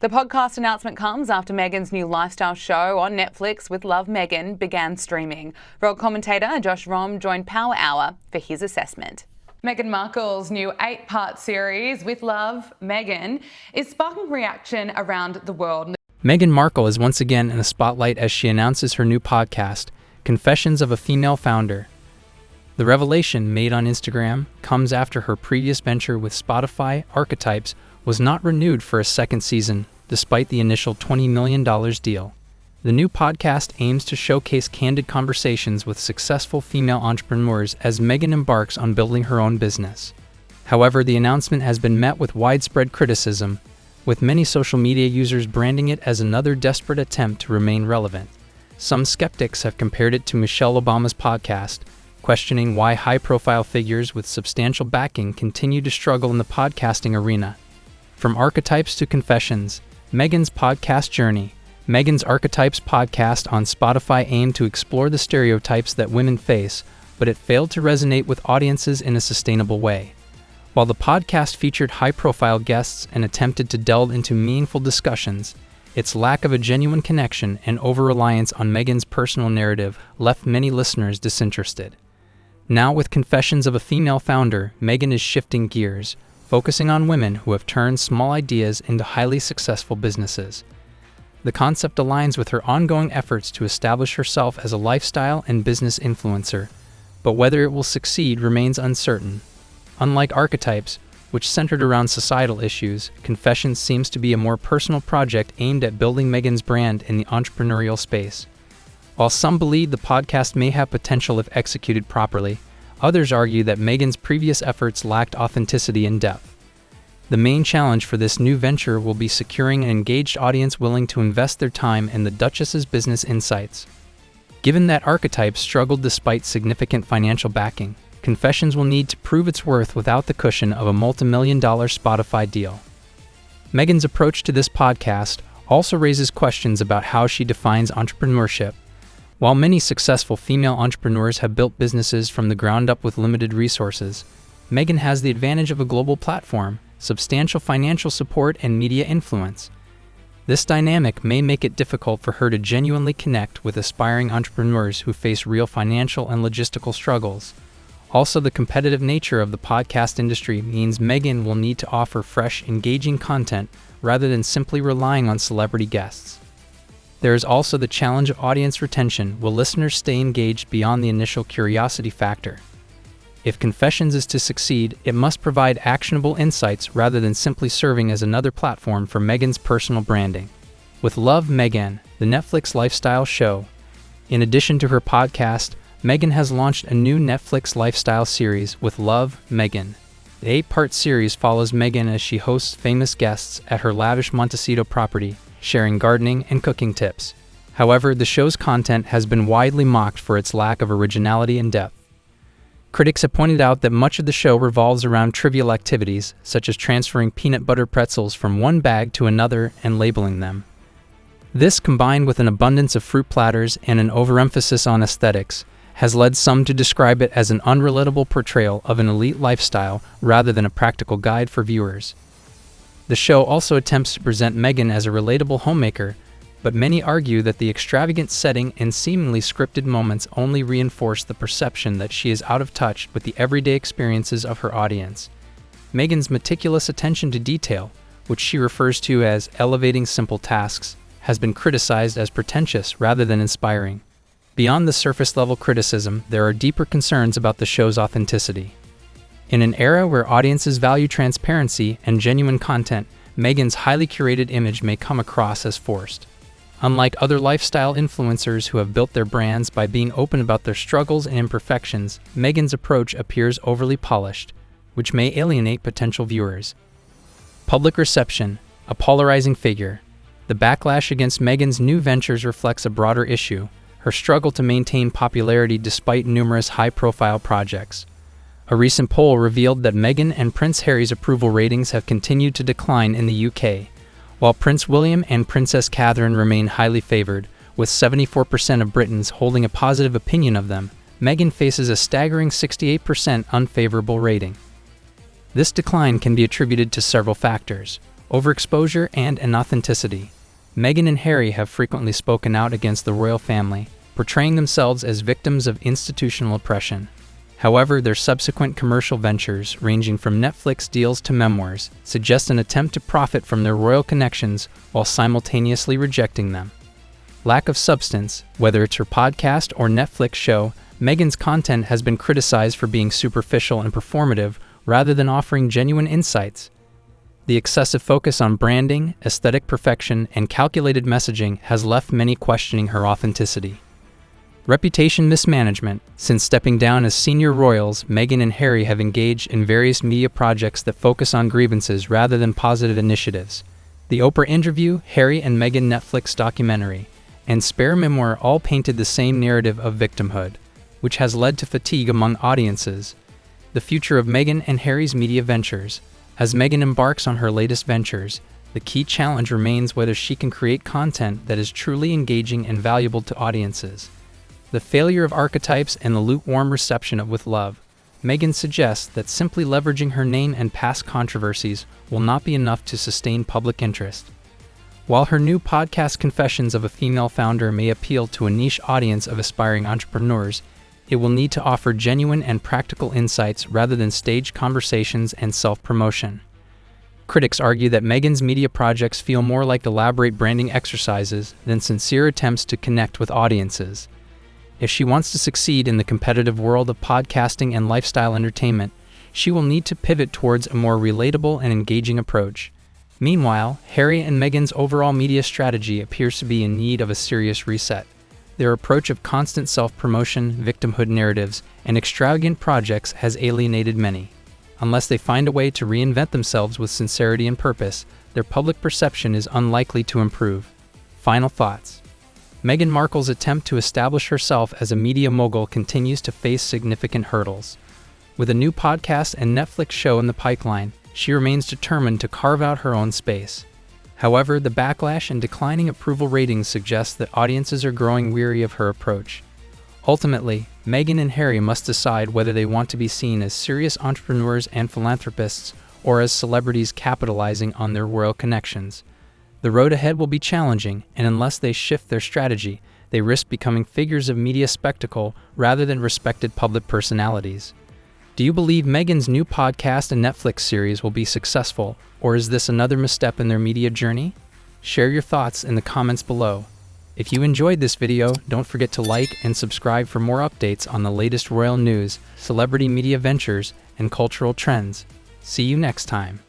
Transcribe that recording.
The podcast announcement comes after Meghan's new lifestyle show on Netflix, With Love, Meghan, began streaming. Royal commentator Josh Rom joined Power Hour for his assessment. Meghan Markle's new 8-part series, With Love, Meghan, is sparking reaction around the world. Meghan Markle is once again in the spotlight as she announces her new podcast, Confessions of a Female Founder. The revelation, made on Instagram, comes after her previous venture with Spotify, Archetypes, was not renewed for a second season, despite the initial $20 million deal. The new podcast aims to showcase candid conversations with successful female entrepreneurs as Meghan embarks on building her own business. However, the announcement has been met with widespread criticism, with many social media users branding it as another desperate attempt to remain relevant. Some skeptics have compared it to Michelle Obama's podcast, questioning why high-profile figures with substantial backing continue to struggle in the podcasting arena. From Archetypes to Confessions, Meghan's podcast journey. Meghan's Archetypes podcast on Spotify aimed to explore the stereotypes that women face, but it failed to resonate with audiences in a sustainable way. While the podcast featured high-profile guests and attempted to delve into meaningful discussions, its lack of a genuine connection and over-reliance on Meghan's personal narrative left many listeners disinterested. Now, with Confessions of a Female Founder, Meghan is shifting gears, focusing on women who have turned small ideas into highly successful businesses. The concept aligns with her ongoing efforts to establish herself as a lifestyle and business influencer, but whether it will succeed remains uncertain. Unlike Archetypes, which centered around societal issues, Confessions seems to be a more personal project aimed at building Meghan's brand in the entrepreneurial space. While some believe the podcast may have potential if executed properly, others argue that Meghan's previous efforts lacked authenticity and depth. The main challenge for this new venture will be securing an engaged audience willing to invest their time in the Duchess's business insights. Given that Archetypes struggled despite significant financial backing, Confessions will need to prove its worth without the cushion of a multi-million-dollar Spotify deal. Meghan's approach to this podcast also raises questions about how she defines entrepreneurship. While many successful female entrepreneurs have built businesses from the ground up with limited resources, Meghan has the advantage of a global platform, substantial financial support, and media influence. This dynamic may make it difficult for her to genuinely connect with aspiring entrepreneurs who face real financial and logistical struggles. Also, the competitive nature of the podcast industry means Meghan will need to offer fresh, engaging content rather than simply relying on celebrity guests. There is also the challenge of audience retention. Will listeners stay engaged beyond the initial curiosity factor? If Confessions is to succeed, it must provide actionable insights rather than simply serving as another platform for Meghan's personal branding. With Love, Meghan, the Netflix lifestyle show. In addition to her podcast, Meghan has launched a new Netflix lifestyle series, With Love, Meghan. The 8-part series follows Meghan as she hosts famous guests at her lavish Montecito property, sharing gardening and cooking tips. However, the show's content has been widely mocked for its lack of originality and depth. Critics have pointed out that much of the show revolves around trivial activities, such as transferring peanut butter pretzels from one bag to another and labeling them. This, combined with an abundance of fruit platters and an overemphasis on aesthetics, has led some to describe it as an unrelatable portrayal of an elite lifestyle rather than a practical guide for viewers. The show also attempts to present Meghan as a relatable homemaker, but many argue that the extravagant setting and seemingly scripted moments only reinforce the perception that she is out of touch with the everyday experiences of her audience. Meghan's meticulous attention to detail, which she refers to as elevating simple tasks, has been criticized as pretentious rather than inspiring. Beyond the surface-level criticism, there are deeper concerns about the show's authenticity. In an era where audiences value transparency and genuine content, Meghan's highly curated image may come across as forced. Unlike other lifestyle influencers who have built their brands by being open about their struggles and imperfections, Meghan's approach appears overly polished, which may alienate potential viewers. Public reception, a polarizing figure. The backlash against Meghan's new ventures reflects a broader issue: her struggle to maintain popularity despite numerous high-profile projects. A recent poll revealed that Meghan and Prince Harry's approval ratings have continued to decline in the UK, while Prince William and Princess Catherine remain highly favored, with 74% of Britons holding a positive opinion of them. Meghan faces a staggering 68% unfavorable rating. This decline can be attributed to several factors. overexposure, and inauthenticity. Meghan and Harry have frequently spoken out against the royal family, portraying themselves as victims of institutional oppression. However, their subsequent commercial ventures, ranging from Netflix deals to memoirs, suggest an attempt to profit from their royal connections while simultaneously rejecting them. Lack of substance, whether it's her podcast or Netflix show, Meghan's content has been criticized for being superficial and performative rather than offering genuine insights. The excessive focus on branding, aesthetic perfection, and calculated messaging has left many questioning her authenticity. Reputation mismanagement. Since stepping down as senior royals, Meghan and Harry have engaged in various media projects that focus on grievances rather than positive initiatives. The Oprah interview, Harry and Meghan Netflix documentary, and Spare memoir all painted the same narrative of victimhood, which has led to fatigue among audiences. The future of Meghan and Harry's media ventures. As Meghan embarks on her latest ventures, the key challenge remains whether she can create content that is truly engaging and valuable to audiences. The failure of archetypes and the lukewarm reception of With Love, Meghan suggests that simply leveraging her name and past controversies will not be enough to sustain public interest. While her new podcast Confessions of a Female Founder may appeal to a niche audience of aspiring entrepreneurs, it will need to offer genuine and practical insights rather than staged conversations and self-promotion. Critics argue that Meghan's media projects feel more like elaborate branding exercises than sincere attempts to connect with audiences. If she wants to succeed in the competitive world of podcasting and lifestyle entertainment, she will need to pivot towards a more relatable and engaging approach. Meanwhile, Harry and Meghan's overall media strategy appears to be in need of a serious reset. Their approach of constant self-promotion, victimhood narratives, and extravagant projects has alienated many. Unless they find a way to reinvent themselves with sincerity and purpose, their public perception is unlikely to improve. Final thoughts. Meghan Markle's attempt to establish herself as a media mogul continues to face significant hurdles. With a new podcast and Netflix show in the pipeline, she remains determined to carve out her own space. However, the backlash and declining approval ratings suggest that audiences are growing weary of her approach. Ultimately, Meghan and Harry must decide whether they want to be seen as serious entrepreneurs and philanthropists or as celebrities capitalizing on their royal connections. The road ahead will be challenging, and unless they shift their strategy, they risk becoming figures of media spectacle rather than respected public personalities. Do you believe Meghan's new podcast and Netflix series will be successful, or is this another misstep in their media journey? Share your thoughts in the comments below. If you enjoyed this video, don't forget to like and subscribe for more updates on the latest royal news, celebrity media ventures, and cultural trends. See you next time.